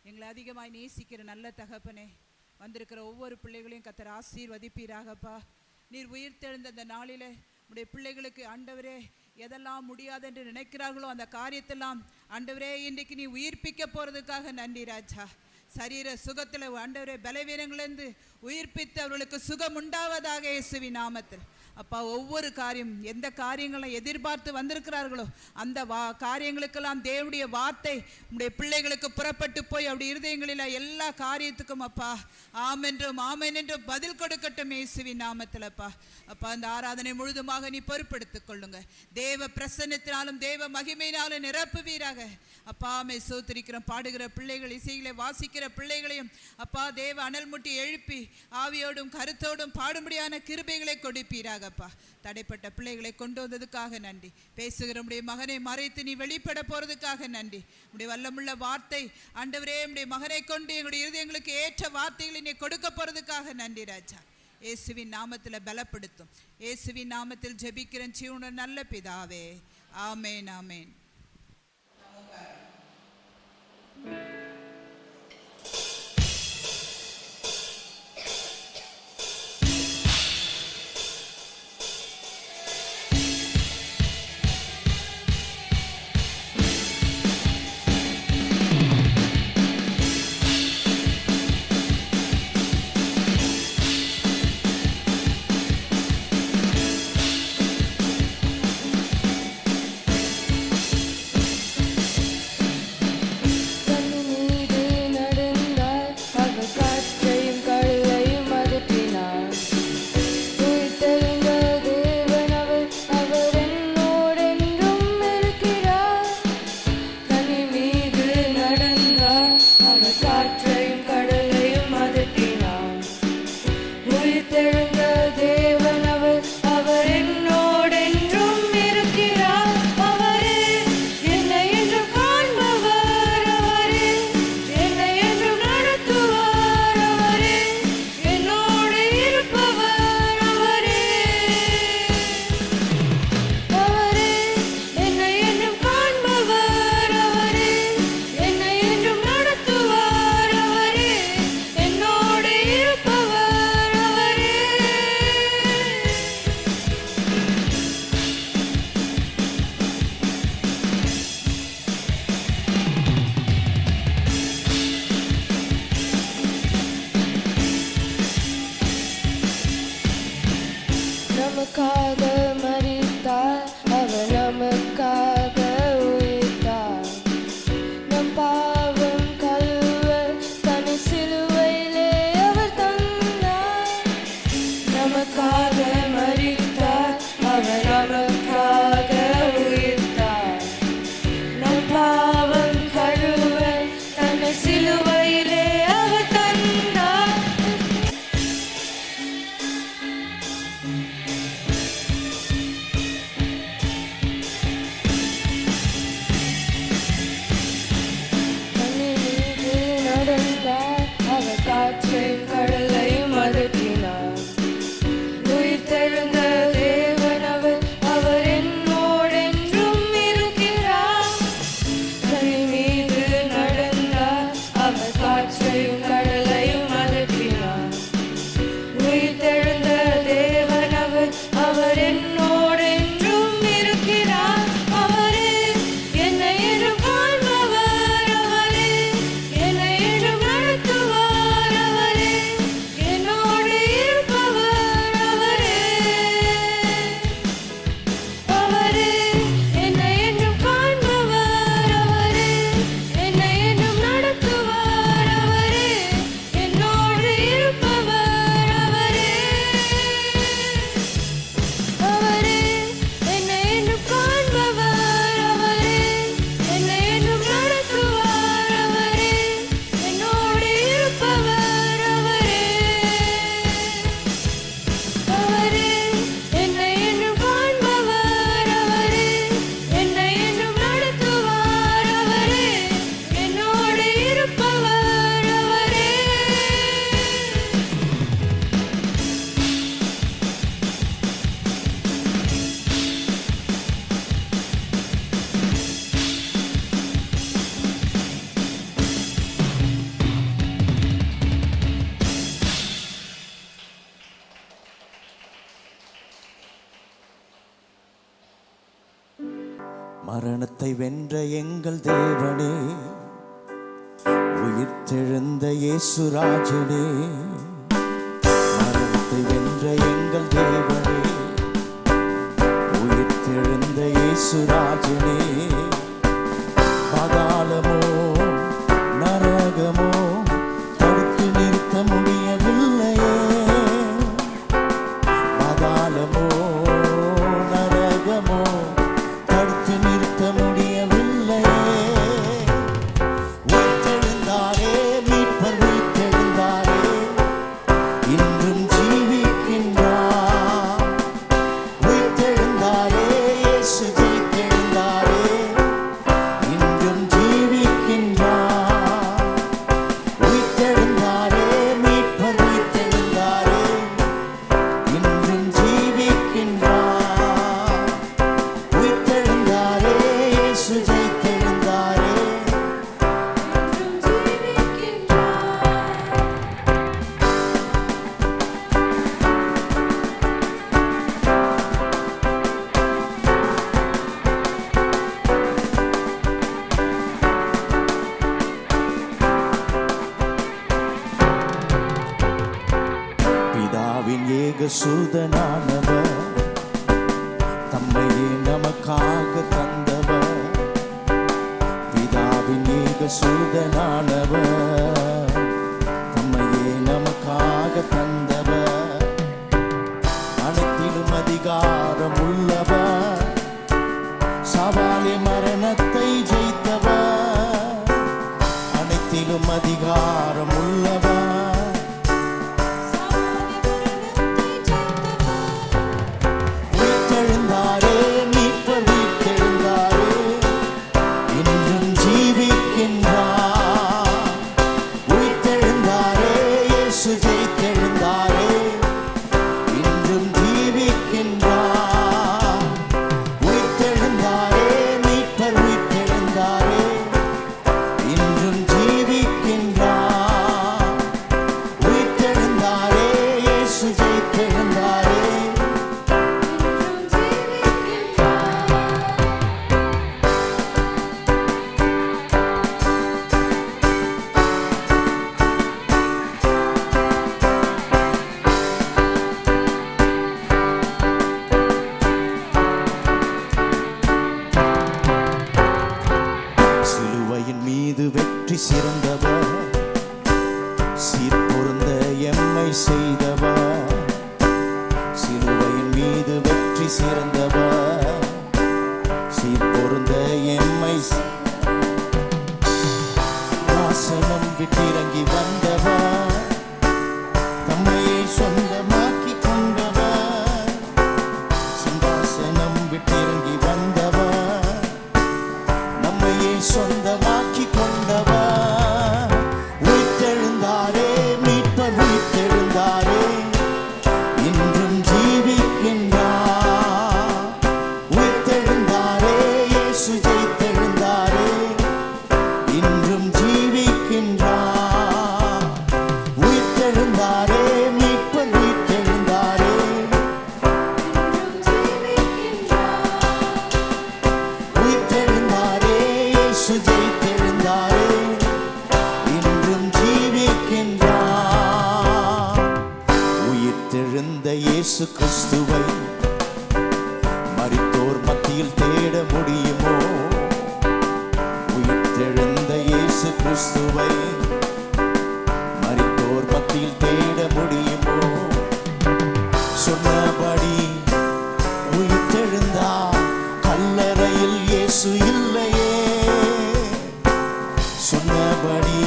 எங்களை அதிகமாய் நேசிக்கிற நல்ல தகப்பனே, வந்திருக்கிற ஒவ்வொரு பிள்ளைகளையும் கர்த்தர் ஆசீர்வதிப்பீராகப்பா. நீர் உயிர்த்தெழுந்த அந்த நாளில் உடைய பிள்ளைகளுக்கு ஆண்டவரே எதெல்லாம் முடியாது என்று நினைக்கிறார்களோ அந்த காரியத்தெல்லாம் ஆண்டவரே இன்றைக்கு நீ உயிர்ப்பிக்க போகிறதுக்காக நன்றி ராஜா. சரீர சுகத்தில் ஆண்டவரே பலவீனங்களிலிருந்து உயிர்ப்பித்து அவர்களுக்கு சுகம் உண்டாவதாக இயேசுவின் நாமத்தில். அப்பா, ஒவ்வொரு காரியம் எந்த காரியங்களை எதிர்பார்த்து வந்திருக்கிறார்களோ அந்த காரியங்களுக்கெல்லாம் தேவனுடைய வார்த்தை உடைய பிள்ளைகளுக்கு புறப்பட்டு போய் அப்படி இருதயங்களில் எல்லா காரியத்துக்கும் அப்பா ஆமென்றும் ஆமென் என்றும் பதில் கொடுக்கட்டும் இயேசுவின் நாமத்தில். அப்பா அந்த ஆராதனை முழுதுமாக நீ பொறுப்படுத்திக் கொள்ளுங்க. தேவ பிரசன்னத்தினாலும் தேவ மகிமையினாலும் நிரப்புவீராக. அப்பா ஆமை சோத்திரிக்கிறோம். பாடுகிற பிள்ளைகள், இசைகளை வாசிக்கிற பிள்ளைகளையும் அப்பா தேவ அனல் முட்டி எழுப்பி ஆவியோடும் கருத்தோடும் பாடும்படியான கிருபைகளை கொடுப்பீராகப்பா. தடைப்பட்ட பிள்ளைகளை கொண்டு வந்ததுக்காக நன்றி. பேசுகிற உடைய மகனை மறைத்து நீ வெளிப்பட போறதுக்காக நன்றி. உடைய வல்லமுள்ள வார்த்தை ஆண்டவரே உடைய மகனை கொண்டு எங்களுடைய இருதயங்களுக்கு ஏற்ற வார்த்தைகளை நீ கொடுக்க போறதுக்காக நன்றி ராஜா. இயேசுவின் நாமத்தில் பலப்படுத்தும். இயேசுவின் நாமத்தில் ஜெபிக்கிறேன் ஜீவனுள்ள நல்ல பிதாவே, ஆமேன் ஆமேன். மரணத்தை வென்ற எங்கள் தேவனே, உயிர்த்தெழுந்த இயேசு ராஜனே, மரணத்தை வென்ற எங்கள் தேவனே, உயிர்த்தெழுந்த இயேசு ராஜனே, பாதாளமோ நரகமோ தடுத்து நிறுத்த முடியவில்லையே, பாதாளமோ நரகமோ தடுத்து நிறுத்த முடியவில்லையே, உயிர்த்தெழுந்தாரே மீட்பர் உயிர்த்தெழுந்தாரே, இன்றும் ஜீவிக்கின்றார், உயிர்த்தெழுந்தாரே இயேசு ஜெயித்தெழுந்தாரே, இன்றும் ஜீவிக்கின்றார், உயிர்த்தெழுந்தாரே மீட்பர் உயிர்த்தெழுந்தாரே, இன்றும் ஜீவிக்கின்றார், உயிர்த்தெழுந்தாரே இயேசு ஜெயித்தெழுந்தாரே, இன்றும் பிதாவின் ஏகசூதனானவர், தம்மையே நமக்காக தந்தவர், பிதாவின் ஏகசூதனானவர், தம்மையே நமக்காக தந்தவர், அனைத்திலும் அதிகாரம் உள்ளவர், சவாலே மரணத்தை ஜெயித்தவர், அனைத்திலும் அதிகாரம் உள்ளவர், உயிர்த்தெழுந்தாரே மீட்பர் உயிர்த்தெழுந்தாரே, இன்றும் ஜீவிக்கின்றார், உயிர்த்தெழுந்தாரே இயேசு ஜெயித்தெழுந்தாரே, இன்றும் ஜீவிக்கின்றார், உயிர்த்தெழுந்தாரே மீட்பர் உயிர்த்தெழுந்தாரே, இன்றும் ஜீவிக்கின்றார், உயிர்த்தெழுந்தாரே இயேசு ஜெயித்தெழுந்தாரே, சிலுவையின் மீது வெற்றி சிறந்தவர், சீர்பொருந்த எம்மை செய்தவர், சிலுவையின் மீது வெற்றி சிறந்தவர், சீர்பொருந்த எம்மை வாசனம் விட்டிறங்கி வந்தவர், தம்மையை சொந்தமாக்கி கொண்டவர், சிங்காசனம் விட்டிறங்கி வந்தவர், நம்மையே சொந்தமாக்கி கொண்டவர், உயிர்த்தெழுந்தாரே மீட்பர் உயிர்த்தெழுந்தாரே, இன்றும் ஜீவிக்கின்றார், உயிர்த்தெழுந்தாரே இயேசு ஜெயித்தெழுந்தாரே, இன்றும் ஜீவிக்கின்றார், உயிர்த்தெழுந்தாரே மீட்பர் உயிர்த்தெழுந்தாரே, உயிர்த்தெழுந்தாரே இயேசு ஜெயித்தெழுந்தாரே, இன்றும் ஜீவிக்கின்றார், உயிர்த்தெழுந்த இயேசு கிறிஸ்துவை மரித்தோர் மத்தியில் தேட முடியுமோ, உயிர்த்தெழுந்த இயேசு கிறிஸ்துவை மரித்தோர் மத்தியில் தேட முடியுமோ, சொன்னபடி உயிர்த்தெழுந்தார், கல்லறையில் இயேசு இல்லையே, சொன்னபடி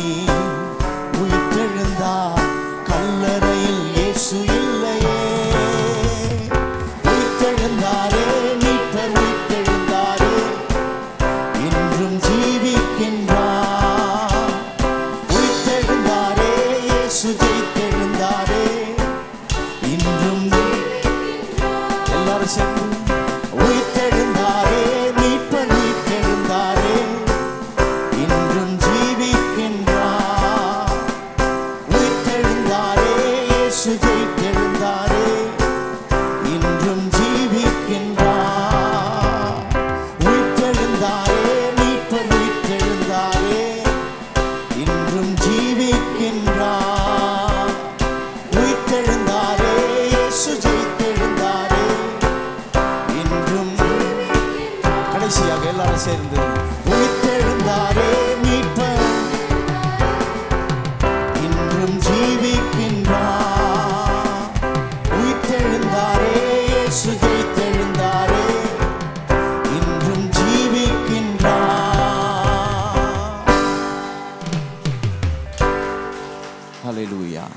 உயிர்த்தெழுந்தார், கல்லறையில் இயேசு இல்லையே, உயிர்த்தெழுந்தாரே மீட்பர் உயிர்த்தெழுந்தாரே, இன்றும் ஜீவிக்கின்றார், உயிர்த்தெழுந்தாரே இயேசு ஜெயித்தெழுந்தாரே, இன்றும் சேர்ந்து உயிர்த்தெழுந்தாரே மீட்பர் இன்றும் ஜீவிக்கின்றார். உயிர்த்தெழுந்தாரே இயேசு ஜெயித்தெழுந்தாரே இன்றும் ஜீவிக்கின்றார். ஹல்லேலூயா.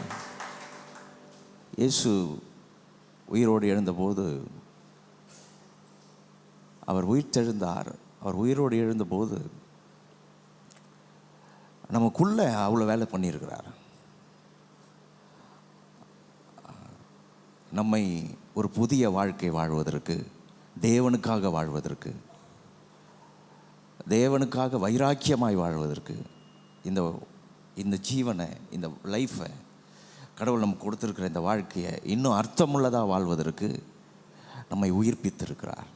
இயேசு உயிரோடு எழுந்தபோது அவர் உயிர்த்தெழுந்தார். அவர் உயிரோடு எழுந்தபோது நமக்குள்ள அவ்வளோ வேலை பண்ணியிருக்கிறார். நம்மை ஒரு புதிய வாழ்க்கை வாழ்வதற்கு, தேவனுக்காக வாழ்வதற்கு, தேவனுக்காக வைராக்கியமாய் வாழ்வதற்கு, இந்த ஜீவனை, இந்த லைஃப்பை, கடவுள் நமக்கு கொடுத்துருக்கிற இந்த வாழ்க்கையை இன்னும் அர்த்தமுள்ளதாக வாழ்வதற்கு நம்மை உயிர்ப்பித்திருக்கிறார்.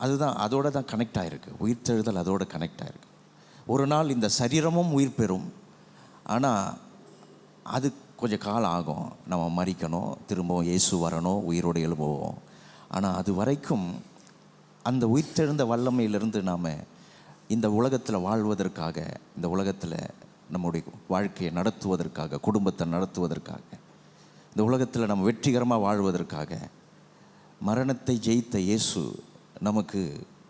அதுதான், அதோடு தான் கனெக்ட் ஆகிருக்கு. உயிர்த்தெழுதல் அதோடு கனெக்ட் ஆகிருக்கு. ஒரு நாள் இந்த சரீரமும் உயிர் பெறும். ஆனால் அது கொஞ்சம் காலம் ஆகும். நம்ம மரிக்கணும், திரும்பவும் இயேசு வரணும், உயிரோடு எழும்புவோம். ஆனால் அது வரைக்கும் அந்த உயிர்த்தெழுந்த வல்லமையிலிருந்து நாம் இந்த உலகத்தில் வாழ்வதற்காக, இந்த உலகத்தில் நம்முடைய வாழ்க்கையை நடத்துவதற்காக, குடும்பத்தை நடத்துவதற்காக, இந்த உலகத்தில் நம்ம வெற்றிகரமாக வாழ்வதற்காக மரணத்தை ஜெயித்த இயேசு நமக்கு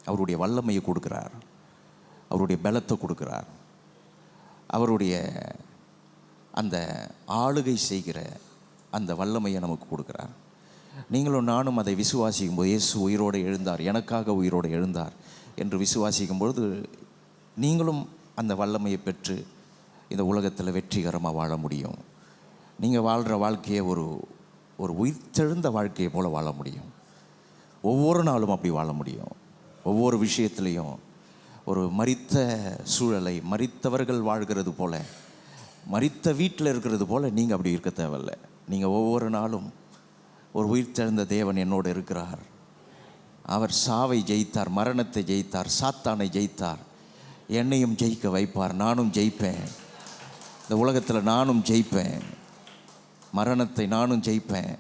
அவருடைய வல்லமையை கொடுக்குறார், அவருடைய பலத்தை கொடுக்குறார், அவருடைய அந்த ஆளுகை செய்கிற அந்த வல்லமையை நமக்கு கொடுக்குறார். நீங்களும் நானும் அதை விசுவாசிக்கும் போது, இயேசு உயிரோடு எழுந்தார், எனக்காக உயிரோடு எழுந்தார் என்று விசுவாசிக்கும் பொழுது நீங்களும் அந்த வல்லமையை பெற்று இந்த உலகத்தில் வெற்றிகரமாக வாழ முடியும். நீங்கள் வாழ்கிற வாழ்க்கையை ஒரு உயிர்த்தெழுந்த வாழ்க்கையை போல் வாழ முடியும். ஒவ்வொரு நாளும் அப்படி வாழ முடியும். ஒவ்வொரு விஷயத்துலேயும் ஒரு மரித்த சூழலை, மரித்தவர்கள் வாழ்கிறது போல், மரித்த வீட்டில் இருக்கிறது போல் நீங்கள் அப்படி இருக்க தேவையில்லை. நீங்கள் ஒவ்வொரு நாளும் ஒரு உயிர்த்தெழுந்த தேவன் என்னோடு இருக்கிறார், அவர் சாவை ஜெயித்தார், மரணத்தை ஜெயித்தார், சாத்தானை ஜெயித்தார், என்னையும் ஜெயிக்க வைப்பார், நானும் ஜெயிப்பேன், இந்த உலகத்தில் நானும் ஜெயிப்பேன், மரணத்தை நானும் ஜெயிப்பேன்,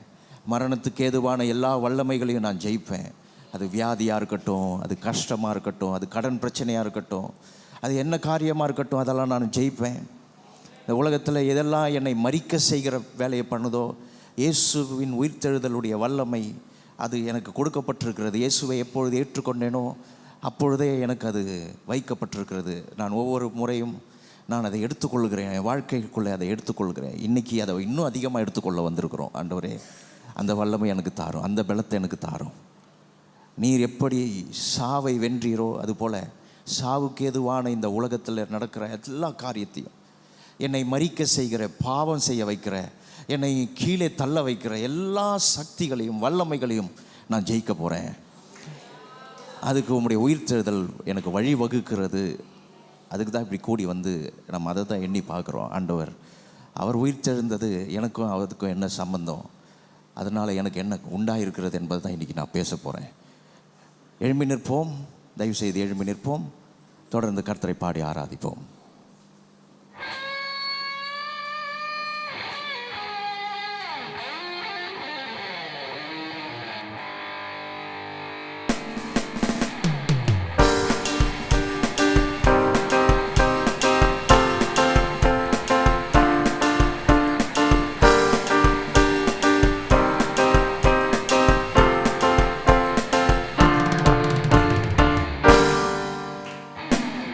மரணத்துக்கு ஏதுவான எல்லா வல்லமைகளையும் நான் ஜெயிப்பேன். அது வியாதியாக இருக்கட்டும், அது கஷ்டமாக இருக்கட்டும், அது கடன் பிரச்சனையாக இருக்கட்டும், அது என்ன காரியமாக இருக்கட்டும், அதெல்லாம் நான் ஜெயிப்பேன். இந்த உலகத்தில் எதெல்லாம் என்னை மரிக்க செய்கிற வேலையை பண்ணுதோ, இயேசுவின் உயிர்த்தெழுதலுடைய வல்லமை அது எனக்கு கொடுக்கப்பட்டிருக்கிறது. இயேசுவை எப்பொழுது ஏற்றுக்கொண்டேனோ அப்பொழுதே எனக்கு அது வைக்கப்பட்டிருக்கிறது. நான் ஒவ்வொரு முறையும் நான் அதை எடுத்துக்கொள்கிறேன், என் வாழ்க்கைக்குள்ளே அதை எடுத்துக்கொள்கிறேன். இன்றைக்கி அதை இன்னும் அதிகமாக எடுத்துக்கொள்ள வந்திருக்கிறோம். ஆண்டவரே, அந்த வல்லமை எனக்கு தாரும், அந்த பலத்தை எனக்கு தாரும். நீர் எப்படி சாவை வென்றீரோ அதுபோல் சாவுக்கு ஏதுவான இந்த உலகத்தில் நடக்கிற எல்லா காரியத்தையும், என்னை மரிக்க செய்கிற, பாவம் செய்ய வைக்கிற, என்னை கீழே தள்ள வைக்கிற எல்லா சக்திகளையும் வல்லமைகளையும் நான் ஜெயிக்க போகிறேன். அதுக்கு உம்முடைய உயிர்த்தெழுதல் எனக்கு வழி வகுக்கிறது. அதுக்கு தான் இப்படி கூடி வந்து நம்ம அதை தான் எண்ணி பார்க்குறோம். ஆண்டவர் அவர் உயிர்த்தெழுந்தது எனக்கும் அதுக்கும் என்ன சம்பந்தம், அதனால் எனக்கு என்ன உண்டாயிருக்கிறது என்பது தான் இன்றைக்கி நான் பேச போகிறேன். எழும்பி நிற்போம், தயவுசெய்து எழும்பி நிற்போம், தொடர்ந்து கர்த்தரை பாடி ஆராதிப்போம்.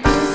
Yes,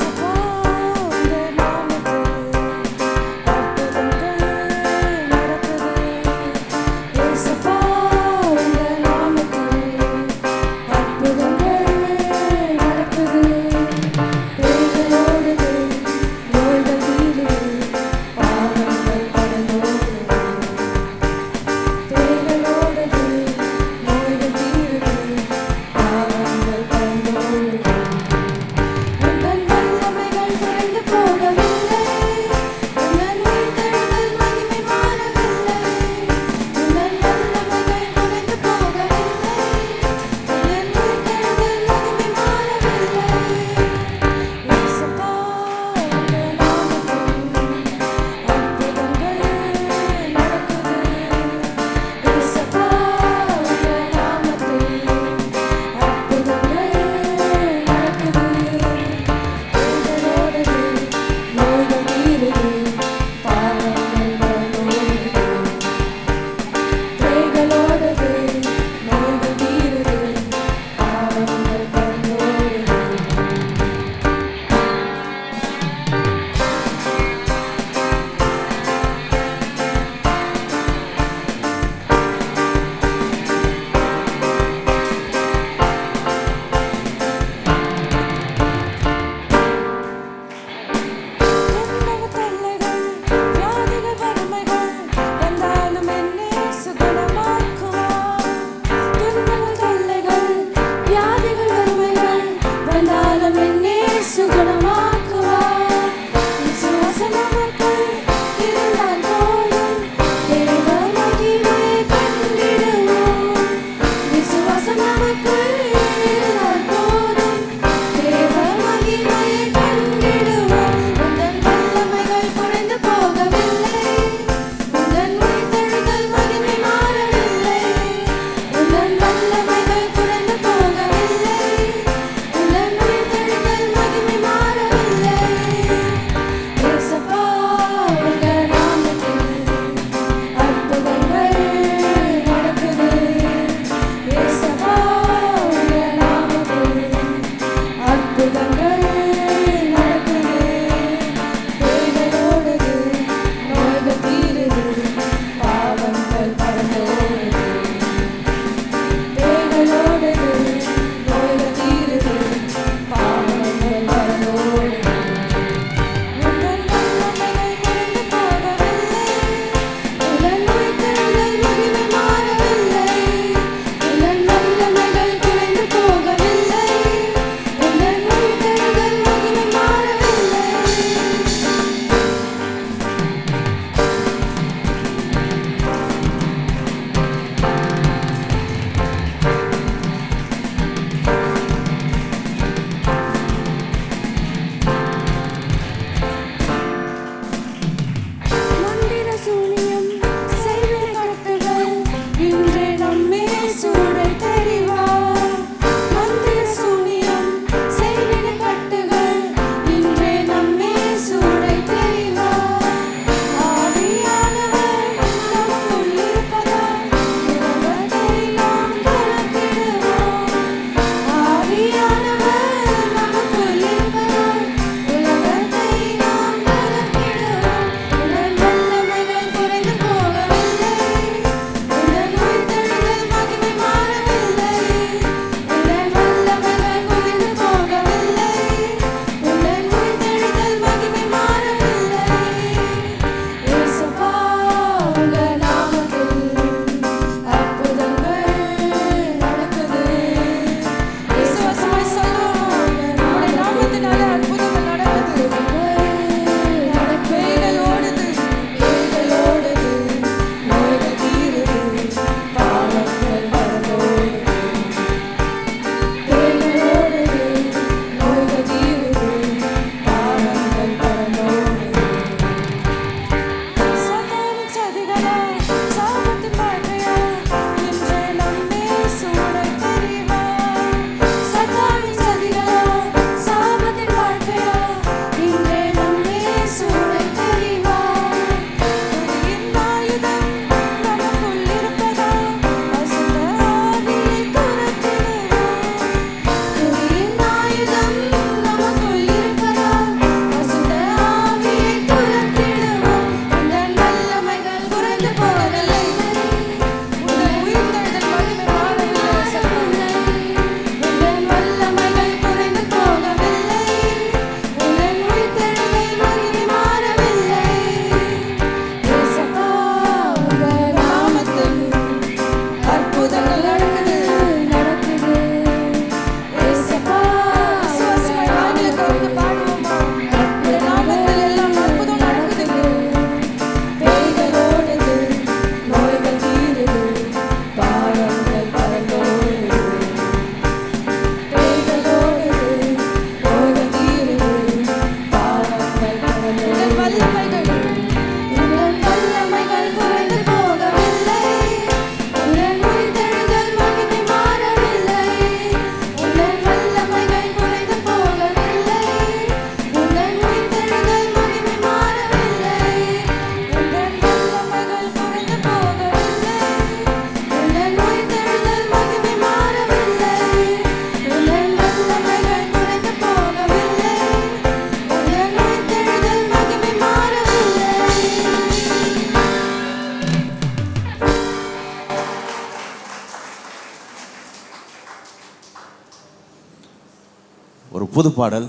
புது பாடல்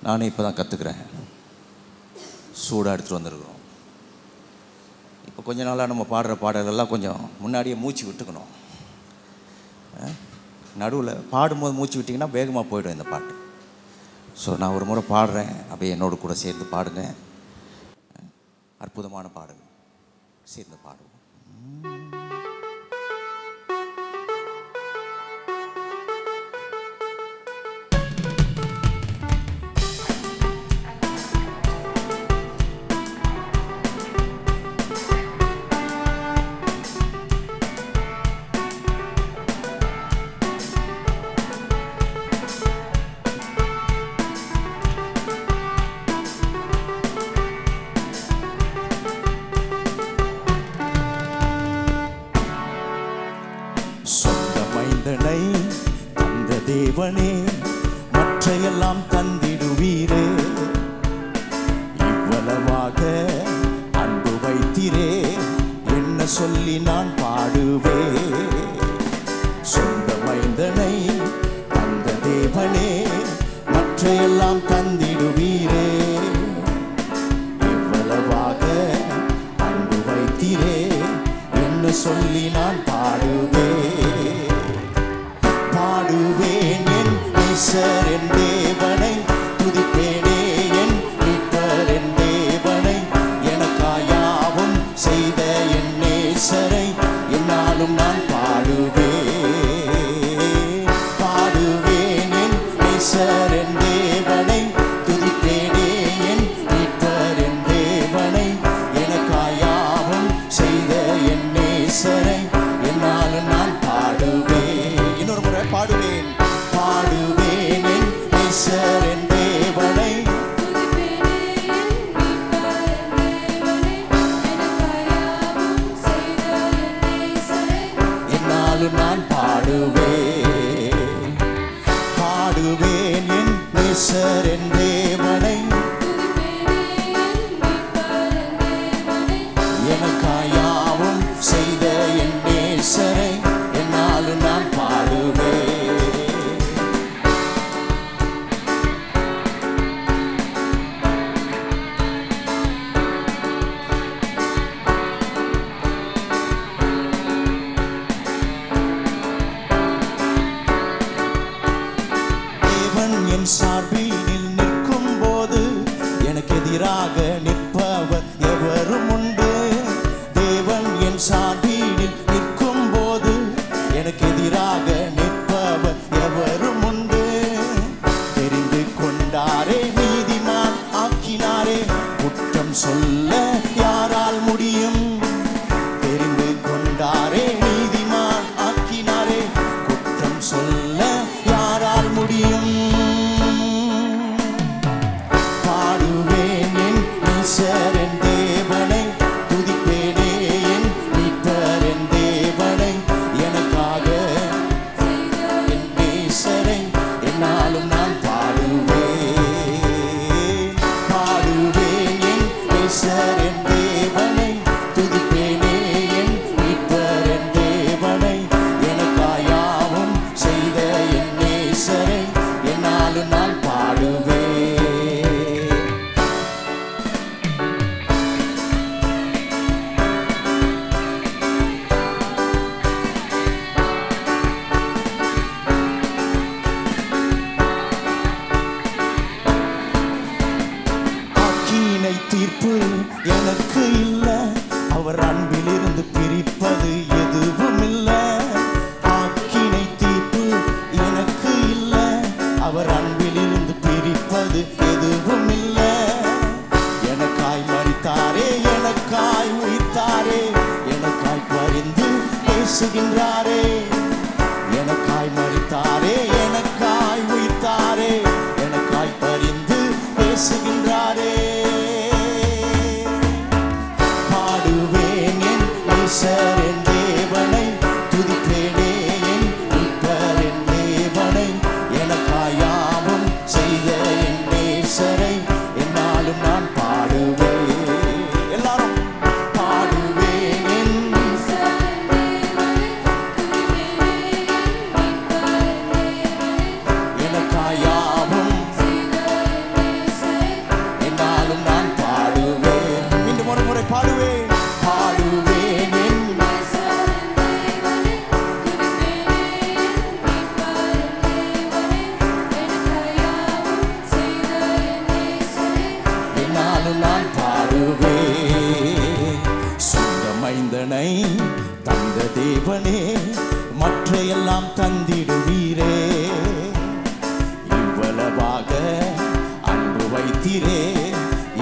நானே இப்போ தான் கற்றுக்கிறேன். சூடாக எடுத்துகிட்டு வந்திருக்கிறோம். இப்போ கொஞ்ச நாளாக நம்ம பாடுற பாடல்கள்லாம் கொஞ்சம் முன்னாடியே மூச்சு விட்டுக்கணும். நடுவில் பாடும்போது மூச்சு விட்டிங்கன்னா வேகமாக போயிடும் இந்த பாட்டு. ஸோ நான் ஒரு முறை பாடுறேன், அப்படியே என்னோடு கூட சேர்ந்து பாடுங்க. அற்புதமான பாடல், சேர்ந்து பாடுவோம். மைந்தனை தந்த தேவனே, மற்றையெல்லாம் தந்திடுவீரே. இவ்வளவாக அன்பு வைத்திரே, என்ன சொல்லி நான் பாடுவே. சொந்த மைந்தனை தந்த தேவனே, மற்றையெல்லாம் தந்திடுவீரே. இவ்வளவாக அன்பு வைத்திரே, என்ன சொல்லி நான் பாடுவே. பாடுவேன் என் நேசர் என் தேவனை, துதிப்பேனே என் மீட்பர் என் தேவனை. எனக்காயாவும் செய்த என் நேசரை என்னாலும் நான் பாடுவேன். பாடுவேன் என் நேசர் என் தேவனை, துதிப்பேனே என் மீட்பர் என் தேவனை. எனக்காயாவும் செய்த என் நேசரை என்னாலும் நான் பாடுவேன். இன்னொரு முறை பாடுவேன். பாடுவேன் என் நேசர் என் தேவனை, என்னாலும் நான் பாடுவேன். பாடுவேன் என் நேசர் என் தேவனை, எனக்காயாவும் செய்த என் நேசரை என்னாலும் நான் பாடுவேன். தேவன் என் சார்பில் நிற்கும் போது எனக்கு எதிராக நிற்பவர் எவரும் உண்டு. தேவன் என் சார்பில் நிற்கும் போது எனக்கு எதிராக நிற்பவர் எவரும் உண்டு. தெரிந்து கொண்டாரே, நீதிமான் ஆக்கினாரே, குற்றம் சொல்ல யாரால் முடியும். தெரிந்து கொண்டாரே, நீதிமான் ஆக்கினாரே, குற்றம் சொல்ல யாரால் முடியும். பாடுவேன் என் நேசர் என் தேவனை, துதிப்பேனே என் மீட்பர் என் தேவனை. எனக்காக என் நேசரை என்னாலும் நான் பாடுவேன். பாடுவேன் என் நேசர் என் தேவனை, துதிப்பேனே என் மீட்பர் என் தேவனை. எனக்காயாவும் செய்த என் நேசரை என்னாலும் நான் பாடுவேன். ஆக்கினை தீர்ப்பு எனக்கு இல்ல, அவர் அன்பிலிருந்து பிரிப்பது எதுவும் இல்ல. ஆக்கினை தீர்ப்பு எனக்கு இல்ல, அவர் அன்பிலிருந்து பிரிப்பது எதுவும் இல்ல. எனக்காய் மரித்தாரே, எனக்காய் உயிர்த்தாரே, எனக்காய் பரிந்து பேசுகின்றாரே. எனக்காய் மரித்தாரே, எனக்காய் உயிர்த்தாரே, எனக்காய் பரிந்து பேசுகின்றாரே. பாடுவேன் என் நேசர் என் தேவனை, துதிப்பேனே என் மீட்பர் என் தேவனை. எனக்காயாவும் செய்த என் நேசரை என்னாலும் நான் பாடுவேன். எல்லாரும் பாடுவேன் என் தந்த தேவனே மற்றையெல்லாம் தந்திடுவீரே. இவ்வளவாக அன்பு வைத்தீரே,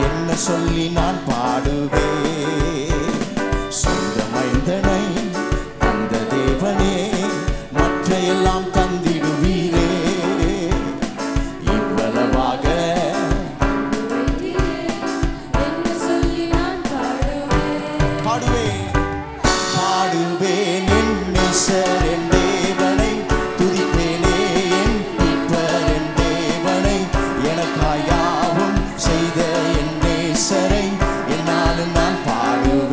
என்ன சொல்லி நான் பாடுவேன். சொந்த மைந்தனை தந்த தேவனே மற்றையெல்லாம் தந்திடுவீரே. இவ்வளவாக பாடுவேன் பாடுவேன் என் நேசர் என் தேவனை துதிப்பேனே. என் மீட்பர் என் தேவனை எனக்காயாவும் செய்த என் நேசரை என்னாலும் நான் பாடுவேன்.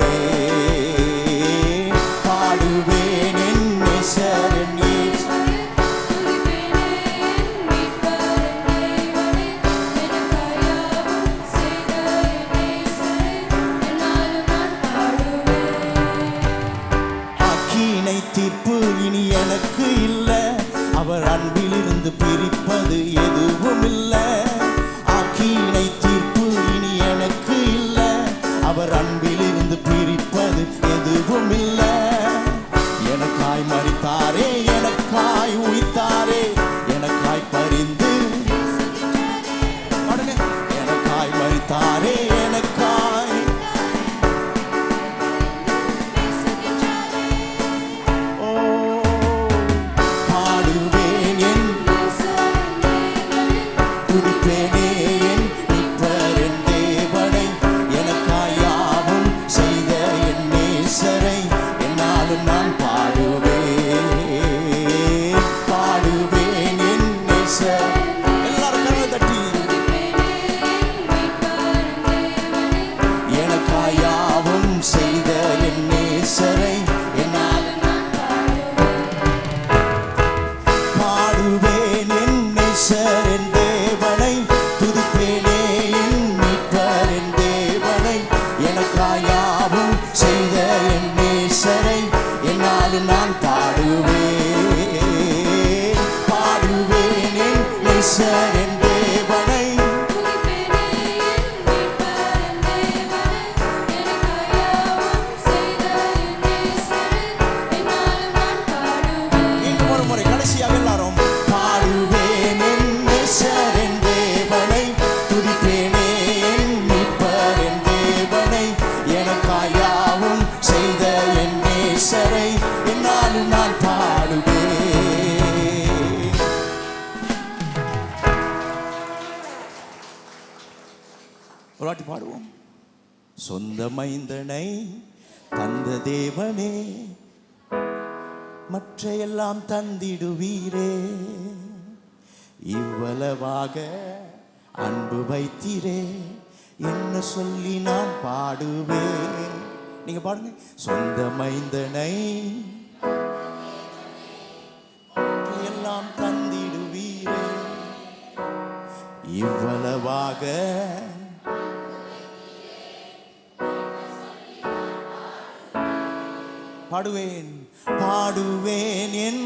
பாடுவேன் என் நேசர் என் தீர்ப்பு இனி எனக்கு இல்ல, அவர் அன்பிலிருந்து பிரிப்பது எதுவும் இல்ல. ஆக்கீனை தீர்ப்பு இனி எனக்கு இல்ல, அவர் அன்பிலிருந்து பிரிப்பது எதுவும் இல்ல. எனக்காய் மரித்தாரே, எனக்காய் உயிர்த்தாரே, எனக்காய் பரிந்து எனக்காய் மரித்தாரே, எனக்காய் துதிப்பேனே. என் மீட்பர் என் தேவனை எனக்காயாவும் செய்த என் நேசரை என்னாலும் நான் பாடுவேன். பாடுவேன் என் நேசர். எல்லாரும் கரங்களை தட்டி எனக்காயாவும் செய்த என் நேசரை என்னாலும் பாடுவேன். என் நேசர் என் தேவனை துதிப்பேனே. என் மீட்பர் என் தேவனை எனக்காயாவும் செய்த என் நேசரை என்னாலும் நான் பாடுவேன். பாடுவேன் என் நேசர் என் தேவனை இன்னும் ஒரு முறை கடைசியாக எல்லாரும் பாடுவேன் என் நேசர் என் தேவனை துதிப்பேனே. என் மீட்பர் என் தேவனை எனக்காயாவும் செய்த என் நேசரை என்னாலும் நான் பாடுவேன். ஒரு வாட்டி பாடுவோம். சொந்த மைந்தனை தந்த தேவனே மற்றையெல்லாம் தந்திடுவீரே. இவ்வளவாக அன்பு வைத்தீரே, என்ன சொல்லி நான் பாடுவேன். நீங்க பாடுங்க. சொந்த மைந்தனை எல்லாம் தந்திடுவீரே. இவ்வளவாக பாடுவேன். பாடுவேன் என்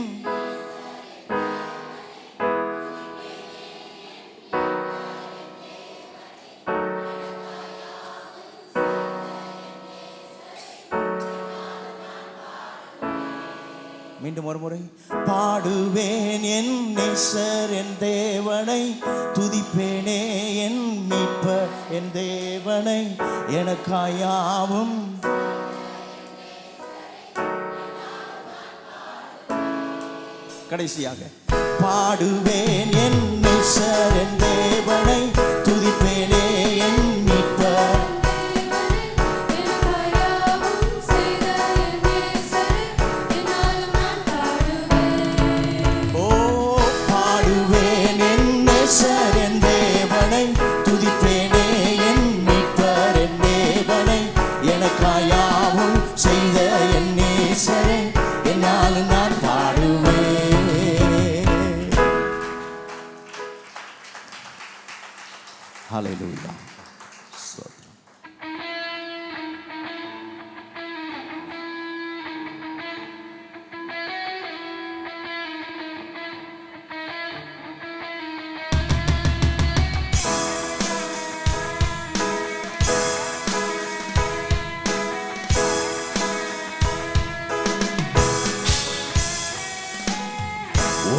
மீண்டும் ஒரு முறை. பாடுவேன் என் நேசர் என் தேவனை துதிப்பேனே. என் மீட்பர் என் தேவனை எனக்காயாவும் கடைசியாக பாடுவேன் என் நேசர் என் தேவனை துதிப்பேனே. என் மீட்பர் பாடுவேன் என் நேசர் என் தேவனை துதிப்பேனே. என் மீட்பர் என் தேவனை எனக்காயாவும் செய்த என் நேசரை என்னாலும் நான் பாடுவேன். ஹல்லேலூயா.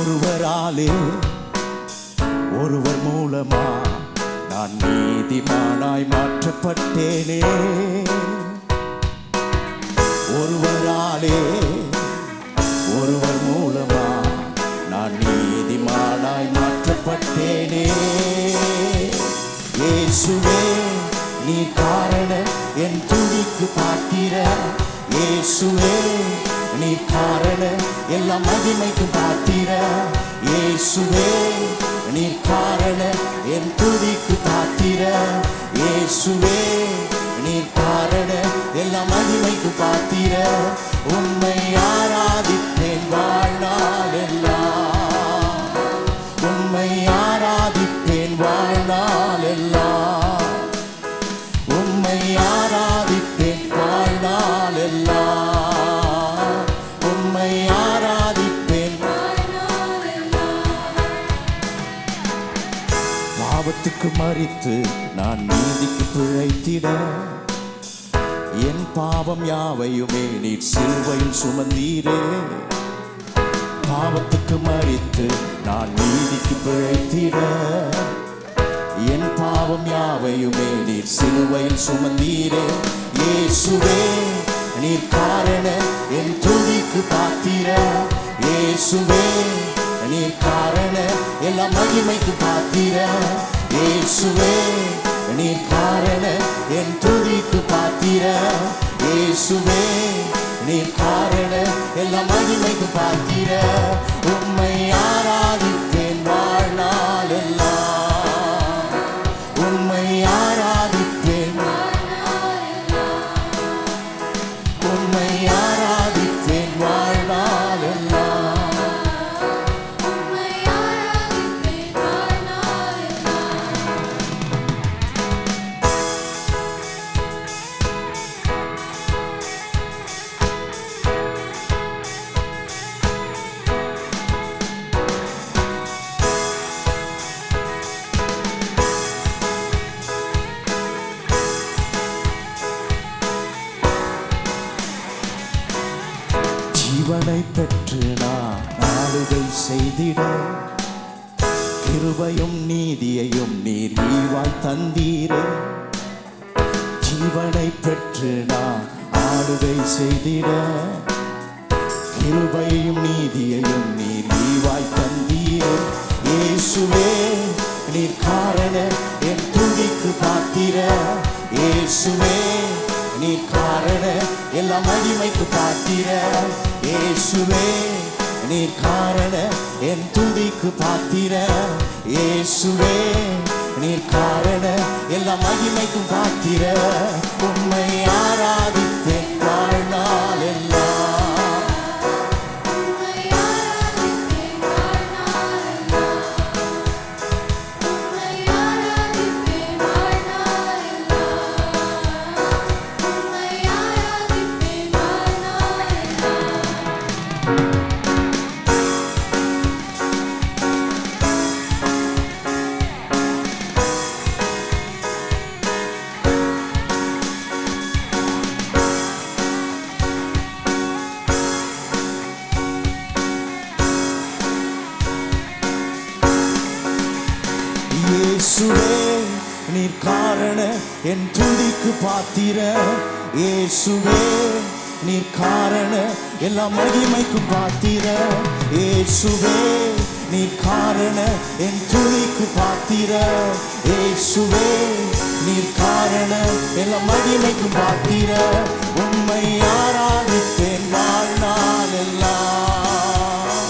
ஒருவராலே ஒருவர் மூலமா நான் நீதிமானாய் மாற்றப்பட்டேனே. ஒருவராலே ஒருவர் மூலமா நான் நீதிமானாய் மாற்றப்பட்டேனே. இயேசுவே நீ காரணம் என் துதிக்கு பாத்திர. இயேசுவே நீ காரணம் எல்லா மகிமைக்கு பாத்திர. இயேசுவே நீ காரணம் என் துதிக்கு பாத்திர. இயேசுவே நீ காரணம் எல்லா மகிமைக்கு பாத்திர. உம்மை ஆராதிப்பேன் வாழ்நாள் எல்லாம். உம்மை ஆராதிப்பேன் வாழ்நாள் எல்லாம். உம்மை ஆராதிப்பேன் வாழ்நாள் எல்லாம். உம்மை ஆராதிப்பேன். பாவத்துக்கு மரித்து நான் நீதிக்கு பிழைத்திட என் பாவம் யாவையுமே நீர் சிலுவையில் சுமந்தீரே. பாவத்துக்கு மரித்து நான் நீதிக்கு பிழைத்திட என் பாவம் யாவையுமே நீர் சிலுவையில் சுமந்தீரே. இயேசுவே நீர் காரணம் என் துதிக்கு பாத்திர. இயேசுவே நீர் காரணம் எல்லா மகிமைக்கு பாத்திர. இயேசுவே நீர் காரணம் என் துதிக்கு பாத்திர. இயேசுவே நீர் காரணம் எல்லா மகிமைக்கு பாத்திர. உம்மை ஆராதிப்பேன் வாழ்நாள் எல்லாம். உம்மை ஆராதிப்பேன். உம்மை ஆராதிப்பேன் வாழ்நாள் எல்லாம். ஜீவனை பெற்று நான் ஆளுகை செய்திட கிருபையும் நீதியையும் நீர் ஈவாய் தந்தீரே. ஜீவனை பெற்று நான் ஆளுகை செய்திட கிருபையும் நீதியையும் நீர் ஈவாய் தந்தீரே. இயேசுவே நீர் காரணம் என் துதிக்கு பாத்திர. இயேசுவே நீ காரணம் எல்லா மகிமைக்கு பாத்திர. இயேசுவே நீ காரணம் என் துதிக்கு பாத்திர. இயேசுவே நீ காரணம் எல்லா மகிமைக்கு பாத்திர. உம்மை ஆராதிப்பேன் வாழ்நாள் எல்லாம். இயேசுவே நீர் காரணம் என் துதிக்கு பாத்திர. இயேசுவே நீர் காரணம் எல்லா மகிமைக்கு பாத்திர. இயேசுவே நீர் காரணம் என் துதிக்கு பாத்திர. இயேசுவே நீர் காரணம் எல்லா மகிமைக்கு பாத்திர. உம்மை ஆராதிப்பேன் வாழ்நாள் எல்லாம்.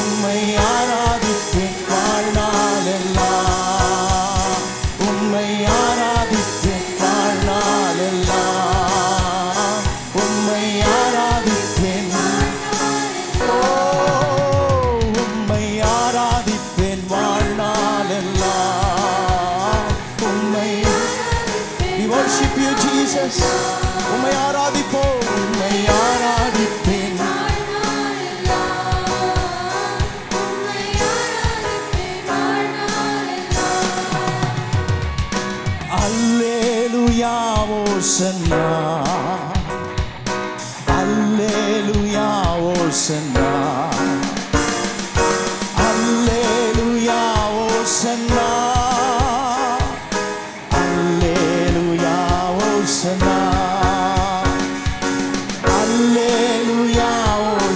உம்மை ஆராதிப்பேன் வாழ்நாள் எல்லாம். உம்மை ஆராதிப்பேன் வாழ்நாள் எல்லாம். உம்மை ஆராதிப்பேன். உம்மை ஆராதிப்பேன் வாழ்நாள் எல்லாம். உம்மை we worship you Jesus. உம்மை ஆராதிப்போம். உம்மை ஆராதிப்பேன். அல்லேலூயா ஓசன்னா. அல்லேலூயா ஓசன்னா.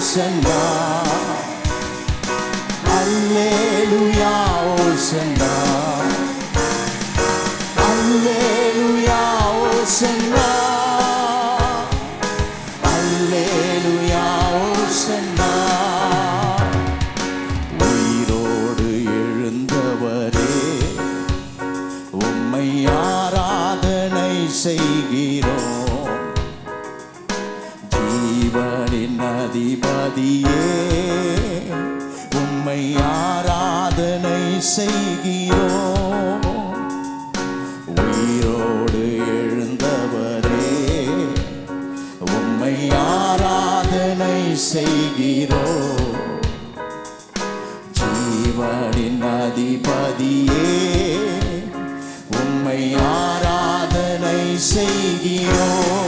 ஓசன்னா அல்லேலூயா ஓசன்னா அல்லேலூயா ஓசன்னா அல்லேலூயா ஓசன்னா உயிரோடு எழுந்தவரே உம்மை ஆராதனை செய்கிறோம் ஜீவனின் அதிபதியே உம்மை ஆராதனை செய்கிறோம் உயிரோடு எழுந்தவரே உம்மை ஆராதனை செய்கிறோம் ஜீவனின் அதிபதியே உம்மை ஆராதனை செய்கிறோம்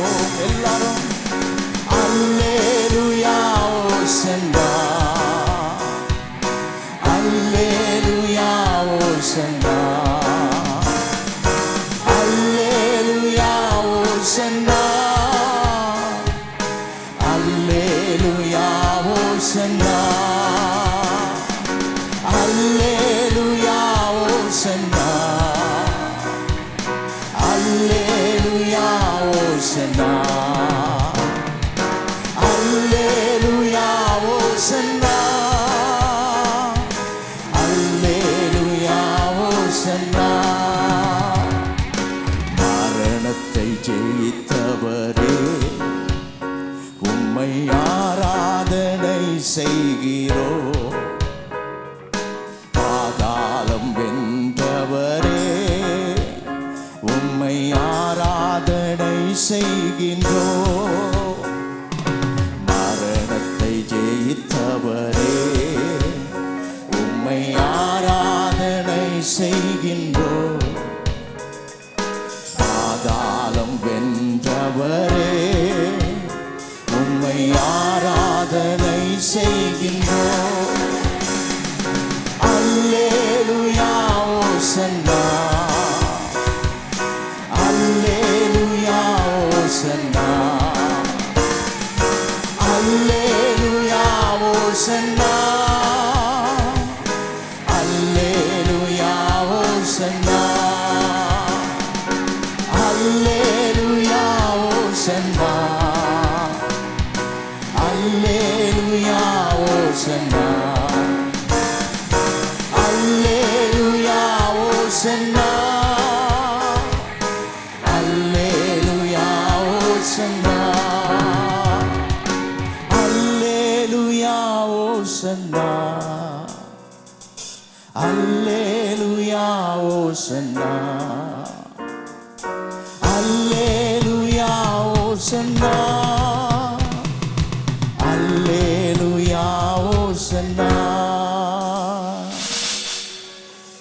எல்லாரும் அல்லேலூயா ஓசன்னா அல்லேலூயா ஓசன்னா அல்லேலூயா ஓசன்னா அல்லேலூயா ஓசன்னா அல்லேலூயா ஓசன்னா அல்லேலூயா ஓசன்னா அல்லேலூயா ஓசன்னா அல்லேலூயா ஓசன்னா மரணத்தை ஜெயித்தவரே உம்மை ஆராதனை செய்கிறோம் பாதாளம் வென்றவரே உம்மை ஆராதனை செய்கின்றோம் மரணத்தை ஜெயித்தவரே உம்மை ஆராதனை செய்கின்றோம் பாதாளம் வென்றவரே உம்மை ஆராதனை செய்கின்றோம் அல்லேலூயா ஓசன்னா அல்லேலூயா ஓசன்னா அல்லேலூயா ஓசன்னா அல்லேலூயா ஓசன்னா அல்லேலூயா ஓசன்னா அல்லேலூயா ஓசன்னா அல்லேலூயா ஓசன்னா அல்லேலூயா ஓசன்னா அல்லேலூயா ஓசன்னா அல்லேலூயா ஓசன்னா அல்லேலூயா ஓசன்னா அல்லேலூயா ஓசன்னா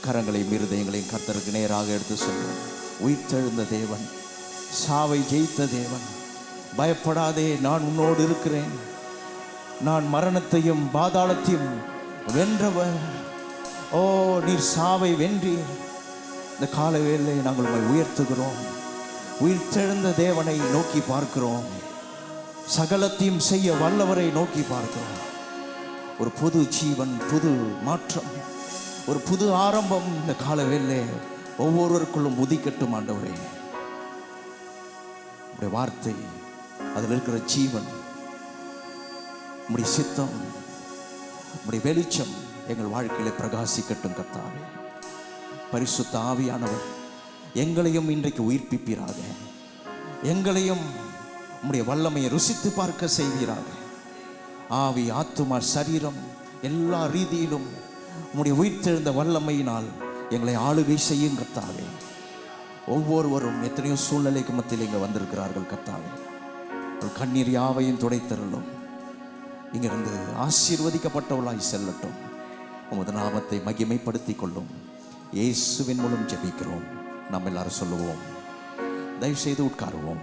கரங்களையும் இருதயங்களையும் கர்த்தருக்கு நேராக எடுத்து சொல்லுவோம் உயிர்த்தெழுந்த தேவன் சாவை ஜெயித்த தேவன் பயப்படாதே நான் உன்னோடு இருக்கிறேன் நான் மரணத்தையும் பாதாளத்தையும் வென்றவர் ஓ நீர் சாவை வென்றீர் இந்த கால வேளையிலே நாங்கள் உம்மை உயர்த்துகிறோம் உயிர்த்தெழுந்த தேவனை நோக்கி பார்க்கிறோம் சகலத்தையும் செய்ய வல்லவரை நோக்கி பார்க்கிறோம் ஒரு புது ஜீவன் புது மாற்றம் ஒரு புது ஆரம்பம் இந்த கால வேளையிலே ஒவ்வொருவருக்குள்ளும் உதிக்கட்டும் ஆண்டவரே உம்முடைய வார்த்தை அதில் இருக்கிற ஜீவன் உம்முடைய சித்தம் உம்முடைய வெளிச்சம் எங்கள் வாழ்க்கையிலே பிரகாசிக்கட்டும் கர்த்தாவே பரிசுத்த ஆவியானவர் எங்களையும் இன்றைக்கு உயிர்ப்பிப்பீராக எங்களையும் உம்முடைய வல்லமையை ருசித்து பார்க்க செய்வீராக ஆவி ஆத்துமா சரீரம் எல்லா ரீதியிலும் உம்முடைய உயிர்த்தெழுந்த வல்லமையினால் எங்களை ஆளுகை செய்யும் கர்த்தாவே ஒவ்வொருவரும் எத்தனையோ சூழ்நிலைக்கு மத்தியில் இங்கே வந்திருக்கிறார்கள் கர்த்தாவே ஒரு கண்ணீர் யாவையும் துடைத்தருளும் இங்கிருந்து ஆசீர்வதிக்கப்பட்டவளாய் செல்லட்டும் உமது நாமத்தை மகிமைப்படுத்திக் கொள்ளும் இயேசுவின் மூலம் ஜெபிக்கிறோம் நம்ம எல்லாரும் சொல்லுவோம் தயவு செய்து உட்காருவோம்